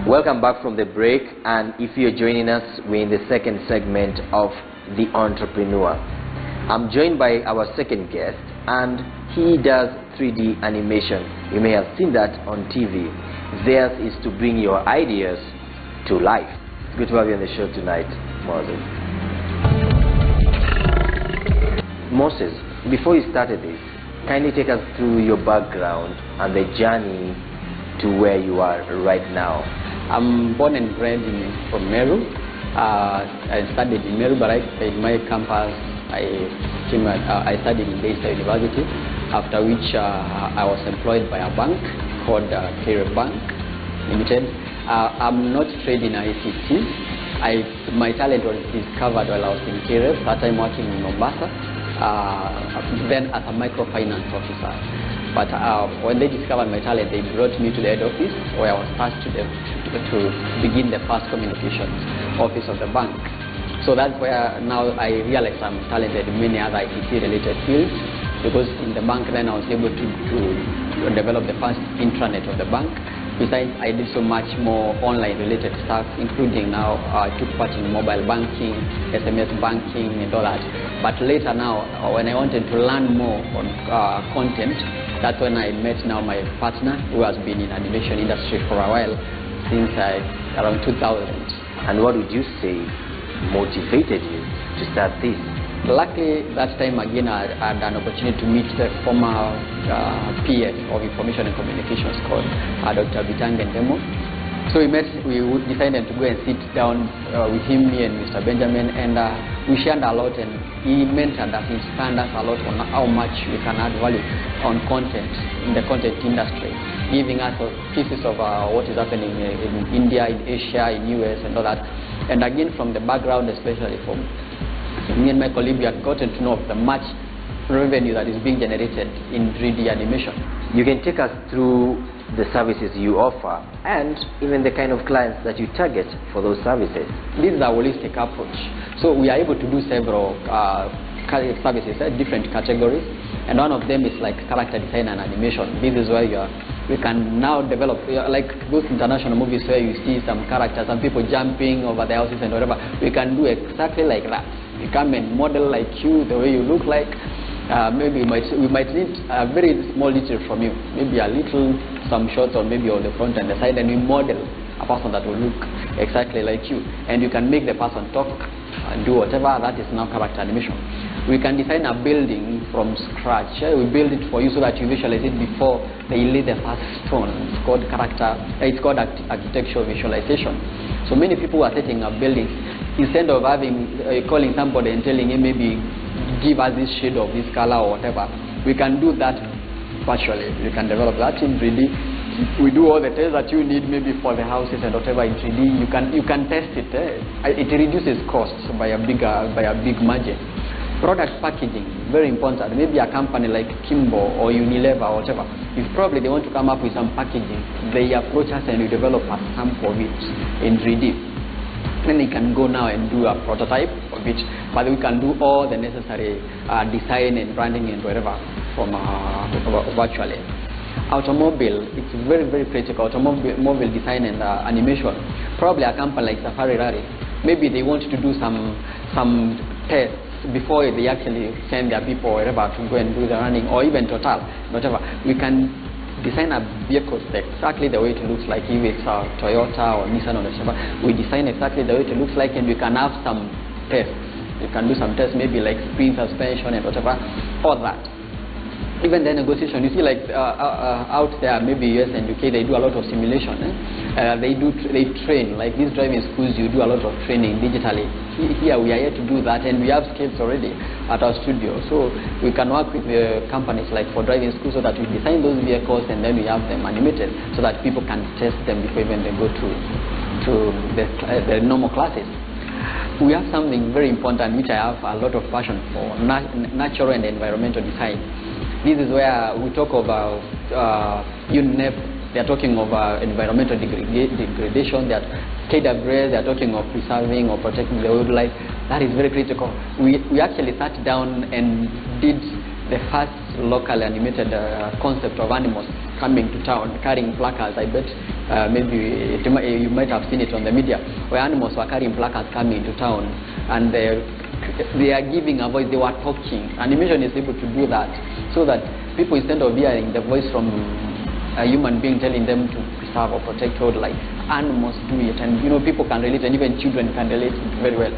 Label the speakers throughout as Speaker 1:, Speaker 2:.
Speaker 1: Welcome back from the break, and if you're joining us, we're in the second segment of The Entrepreneur. I'm joined by our second guest, and he does 3D animation. You may have seen that on TV. Theirs is to bring your ideas to life. It's good to have you on the show tonight, Moses. Moses, before you started this, kindly take us through your background and the journey to where you are right now.
Speaker 2: I'm born and bred from Meru. I studied in Meru, but in my campus I studied in Daystar University, after which I was employed by a bank called KTN Bank Limited. I'm not trained in ICT. My talent was discovered while I was in KTN, that time working in Mombasa, then as a microfinance officer. But when they discovered my talent, they brought me to the head office, where I was tasked to begin the first communications office of the bank. So that's where now I realized I'm talented in many other ICT-related fields, because in the bank then I was able to develop the first intranet of the bank. Besides, I did so much more online-related stuff, including now I took part in mobile banking, SMS banking, and all that. But later now, when I wanted to learn more on content, that's when I met now my partner, who has been in animation industry for a while, since around 2000.
Speaker 1: And what would you say motivated you to start this?
Speaker 2: Luckily, that time again I had an opportunity to meet the former PS of Information and Communications called Dr. Gitonga. So we decided to go and sit down with him, me and Mr. Benjamin, and we shared a lot, and he mentored us, inspired us a lot on how much we can add value on content, in the content industry, giving us pieces of what is happening in India, in Asia, in US, and all that. And again, from the background, especially from me and my colleague, we had gotten to know of the much revenue that is being generated in 3D animation.
Speaker 1: You can take us through the services you offer and even the kind of clients that you target for those services.
Speaker 2: This is a holistic approach. So we are able to do several services, different categories, and one of them is like character design and animation. This is where we can now develop, like those international movies where you see some characters, some people jumping over the houses and whatever. We can do exactly like that. We come and model like you, the way you look like. Maybe we might need a very small detail from you, maybe a little, some shots, or maybe on the front and the side, and we model a person that will look exactly like you, and you can make the person talk and do whatever. That is now character animation. We can design a building from scratch. We build it for you so that you visualize it before they lay the first stone. It's called architectural visualization. So many people are setting up buildings, instead of calling somebody and telling him maybe give us this shade of this color or whatever, we can do that virtually. We can develop that in 3D. We do all the tests that you need maybe for the houses and whatever in 3D. You can test it. It reduces costs by a big margin. Product packaging, very important. Maybe a company like Kimbo or Unilever or whatever, if probably they want to come up with some packaging, they approach us and we develop a sample of it in 3D. Then they can go now and do a prototype of it, but we can do all the necessary design and branding and whatever from virtually. Automobile, it's very, very critical. Automobile design and animation. Probably a company like Safari Rally, maybe they want to do some tests before they actually send their people or whatever to go and do the running, or even Total, whatever. We can design a vehicle exactly the way it looks like, if it's a Toyota or Nissan or whatever. We design exactly the way it looks like, and we can have some tests. You can do some tests, maybe like spring suspension and whatever, all that. Even the negotiation, you see, like out there, maybe US and UK, they do a lot of simulation. They train, like these driving schools, you do a lot of training digitally. Here we are here to do that, and we have skills already at our studio. So we can work with the companies like for driving schools, so that we design those vehicles and then we have them animated so that people can test them before even they go to the normal classes. We have something very important which I have a lot of passion for, natural and environmental design. This is where we talk about UNEP. They are talking of environmental degradation. That KWS, they are talking of preserving or protecting the wildlife. That is very critical. We actually sat down and did the first local animated concept of animals coming to town, carrying placards. I bet maybe you might have seen it on the media, where animals were carrying placards coming into town, and they are giving a voice. They were talking. Animation is able to do that, so that people, instead of hearing the voice from a human being telling them to preserve or protect wildlife, animals do it, and people can relate, and even children can relate very well.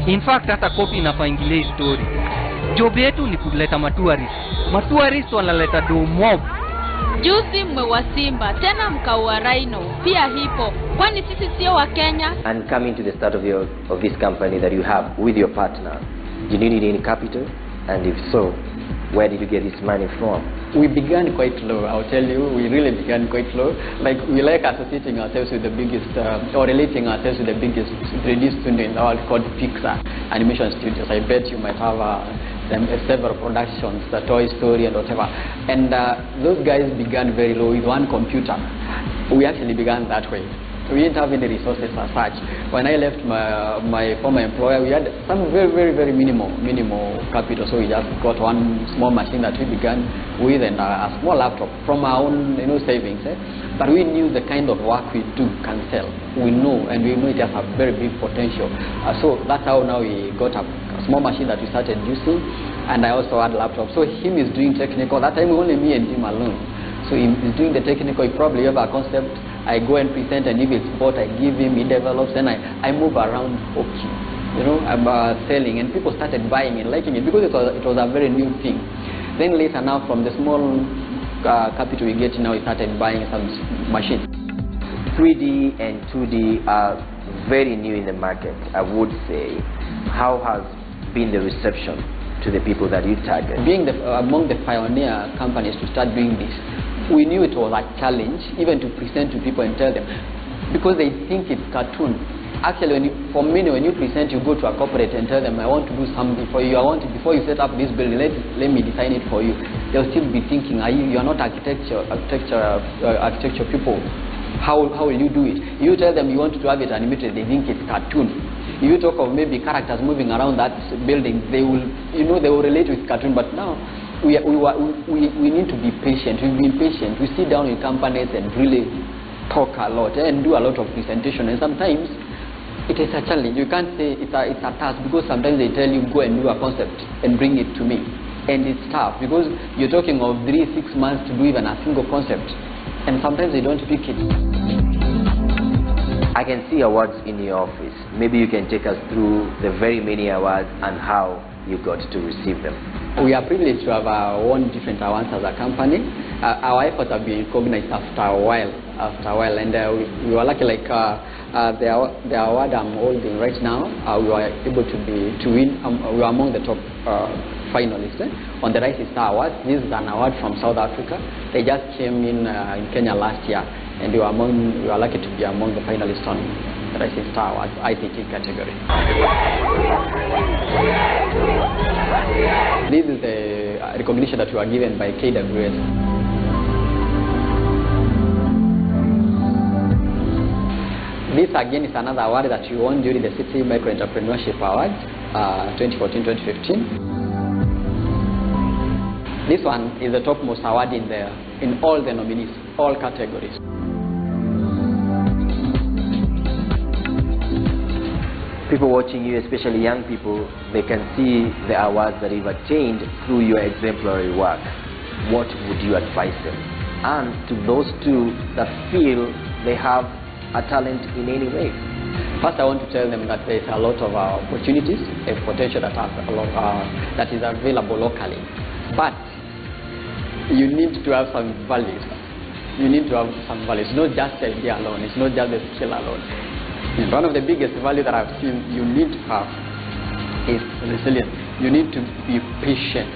Speaker 3: In fact, hata copy inafaingilia story. Job yetu ni kuleta matourist. Matourist wanaleta do mob.
Speaker 4: Juzi mmeua simba, tena mkaua rhino, pia hipo. Kwani sisi sio wa Kenya?
Speaker 1: And coming to the start of this company that you have with your partner, did you need any capital? And if so, where did you get this money from?
Speaker 2: We began quite low, I'll tell you. We really began quite low. Like, we like associating ourselves with the biggest, or relating ourselves with the biggest 3D studio in the world called Pixar Animation Studios. I bet you might have several productions, the Toy Story and whatever. And those guys began very low with one computer. We actually began that way. We didn't have any resources as such. When I left my former employer, we had some very, very, very minimal capital. So we just got one small machine that we began with, and a small laptop from our own savings. But we knew the kind of work we do can sell. We know, and we know it has a very big potential. So that's how now we got a small machine that we started using, and I also had a laptop. So him is doing technical. That time only me and him alone. So he's doing the technical. He probably have a concept. I go and present, and if it's bought, I give him, he develops, and I move around hawking. I'm selling, and people started buying and liking it because it was a very new thing. Then later now, from the small capital we get now, we started buying some machines.
Speaker 1: 3D and 2D are very new in the market, I would say. How has been the reception to the people that you target?
Speaker 2: Being among the pioneer companies to start doing this, we knew it was a challenge even to present to people and tell them, because they think it's cartoon. Actually, for many, when you present, you go to a corporate and tell them, I want to do something for you. Before you set up this building, let me design it for you. They'll still be thinking, you are not architecture people. How will you do it? You tell them you want to have it animated, they think it's cartoon. You talk of maybe characters moving around that building, they will relate with cartoon. But now we need to be patient. We've been patient. We sit down in companies and really talk a lot and do a lot of presentation. And sometimes it is a challenge. You can't say it's a task, because sometimes they tell you go and do a concept and bring it to me, and it's tough because you're talking of 3-6 months to do even a single concept, and sometimes they don't pick it.
Speaker 1: I can see awards in your office. Maybe you can take us through the very many awards and how you got to receive them.
Speaker 2: We are privileged to have won different awards as a company. Our efforts have been recognized after a while, and we were lucky. Like the award I'm holding right now, we were able to win. We were among the top finalists on the Rising Star Awards. This is an award from South Africa. They just came in Kenya last year, and we were lucky to be among the finalists on the Rising Star Awards ICT category. This is the recognition that we were given by KWS. This again is another award that we won during the City Micro Entrepreneurship Awards 2014-2015. This one is the topmost award in all the nominees, all categories.
Speaker 1: People watching you, especially young people, they can see the awards that you've attained through your exemplary work. What would you advise them? And to those two that feel they have a talent in any way?
Speaker 2: First, I want to tell them that there is a lot of opportunities and potential that that is available locally. But you need to have some values. You need to have some values. It's not just the idea alone. It's not just the skill alone. And one of the biggest values that I've seen you need to have is resilience. You need to be patient.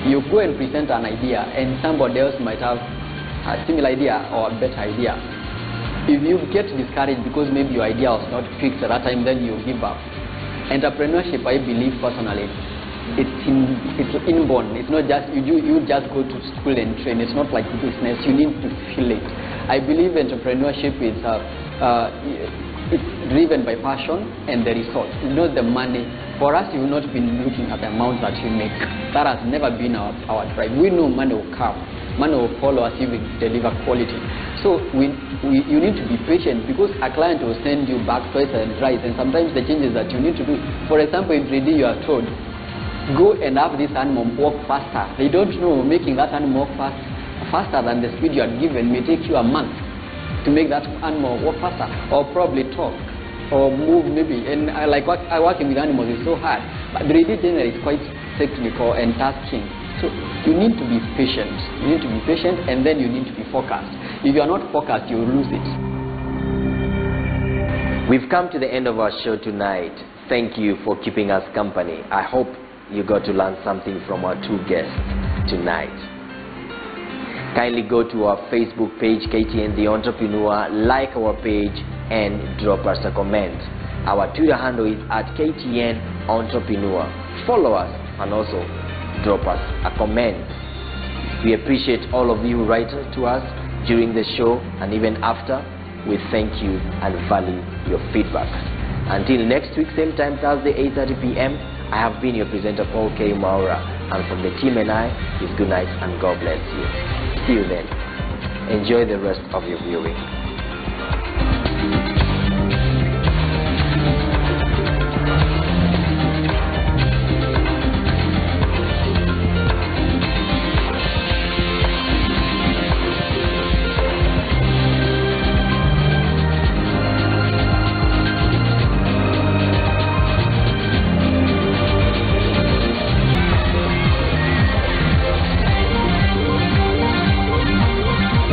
Speaker 2: You go and present an idea, and somebody else might have a similar idea or a better idea. If you get discouraged because maybe your idea was not picked at that time, then you give up. Entrepreneurship, I believe personally, it's inborn. It's not just you just go to school and train. It's not like business. You need to feel it. I believe entrepreneurship is it's driven by passion and the results, not the money. For us, you've not been looking at the amount that you make. That has never been our drive. We know money will come. money will follow as if we deliver quality. So you need to be patient, because a client will send you back twice and thrice, and sometimes the changes that you need to do. For example, in 3D you are told, go and have this animal walk faster. They don't know making that animal walk faster than the speed you are given may take you a month to make that animal walk faster, or probably talk or move maybe. And working with animals is so hard, but 3D generally is quite technical and tasking. So you need to be patient. You need to be patient, and then you need to be focused. If you are not focused, you will lose it.
Speaker 1: We've come to the end of our show tonight. Thank you for keeping us company. I hope you got to learn something from our two guests tonight. Kindly go to our Facebook page, KTN The Entrepreneur, like our page, and drop us a comment. Our Twitter handle is @KTN Entrepreneur. Follow us and also drop us a comment. We appreciate all of you who write to us during the show and even after. We thank you and value your feedback. Until next week, same time, Thursday, 8:30 p.m., I have been your presenter, Paul K. Mwaura, and from the team and I, is good night and God bless you. See you then. Enjoy the rest of your viewing.